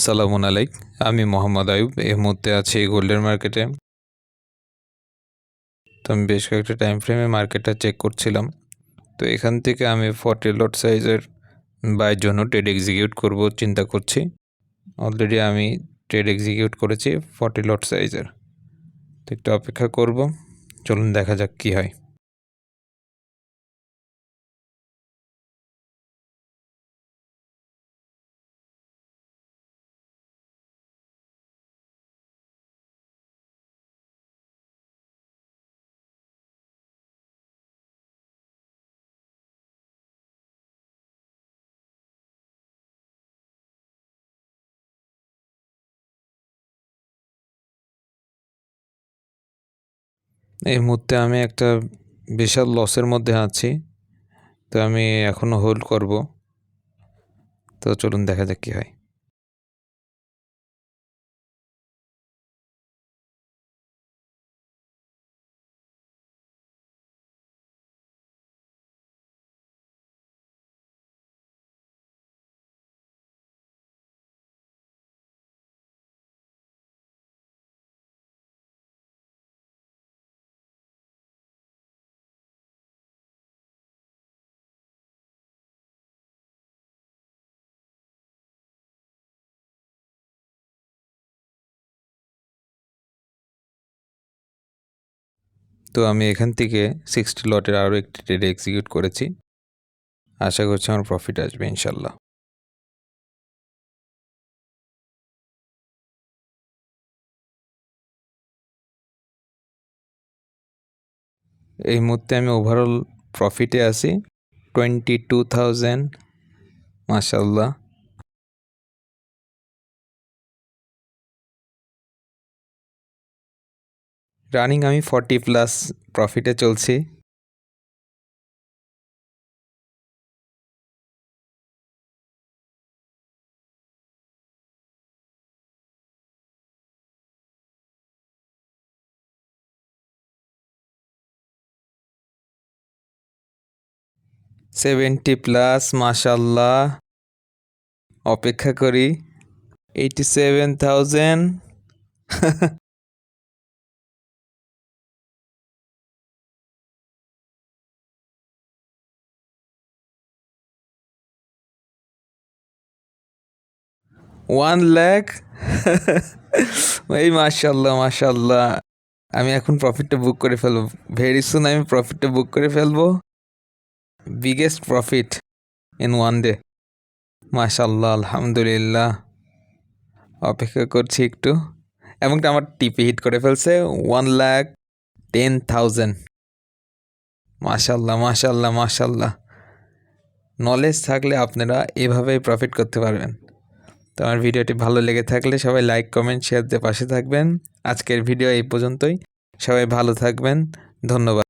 সালামুন আলাইক, আমি মোহাম্মদ আয়ুব। এই মুহূর্তে আছি গোল্ডের মার্কেটে। তো আমি বেশ কয়েকটা টাইম ফ্রেমে মার্কেটটা চেক করছিলাম। তো এখান থেকে আমি 40 লট সাইজের বাইয়ের জন্য ট্রেড এক্সিকিউট করব চিন্তা করছি। অলরেডি আমি ট্রেড এক্সিকিউট করেছি 40 লট সাইজের। তো একটু অপেক্ষা করব, চলুন দেখা যাক কী হয়। এই মুহূর্তে আমি একটা বিশাল লসের মধ্যে আছি। তো আমি এখনও হোল্ড করব। তো চলুন দেখা যাক কী হয়। তো আমি এখান থেকে 60 লটের আরও একটি ট্রেড এক্সিকিউট করেছি। আশা করছি আমার প্রফিট আসবে ইনশাল্লাহ। এই মুহূর্তে আমি ওভারঅল প্রফিটে আছি 22,000। মাশাল্লাহ। রানিং আমি 40+ প্রফিটে চলছি। $70+, মাশাল্লাহ। অপেক্ষা করি। 87,000। $1 লাখ। এই মাশাল্লাহ মাশাল্লাহ। আমি এখন প্রফিটটা বুক করে ফেলবো, ভেরি সুন আমি প্রফিটটা বুক করে ফেলবো। Biggest profit in one day. মাশাল্লাহ, আলহামদুলিল্লাহ। অপেক্ষা করছি একটু। এমনকি আমার টিপি হিট করে ফেলছে 1,10,000। মাশাল্লাহ মাশাল্লাহ মাশাল্লাহ। নলেজ থাকলে আপনারা এভাবেই প্রফিট করতে পারবেন। তো আমার ভিডিওটি ভালো লেগে থাকলে সবাই লাইক, কমেন্ট, শেয়ার দিয়ে পাশে থাকবেন। আজকের ভিডিও এই পর্যন্তই। সবাই ভালো থাকবেন। ধন্যবাদ।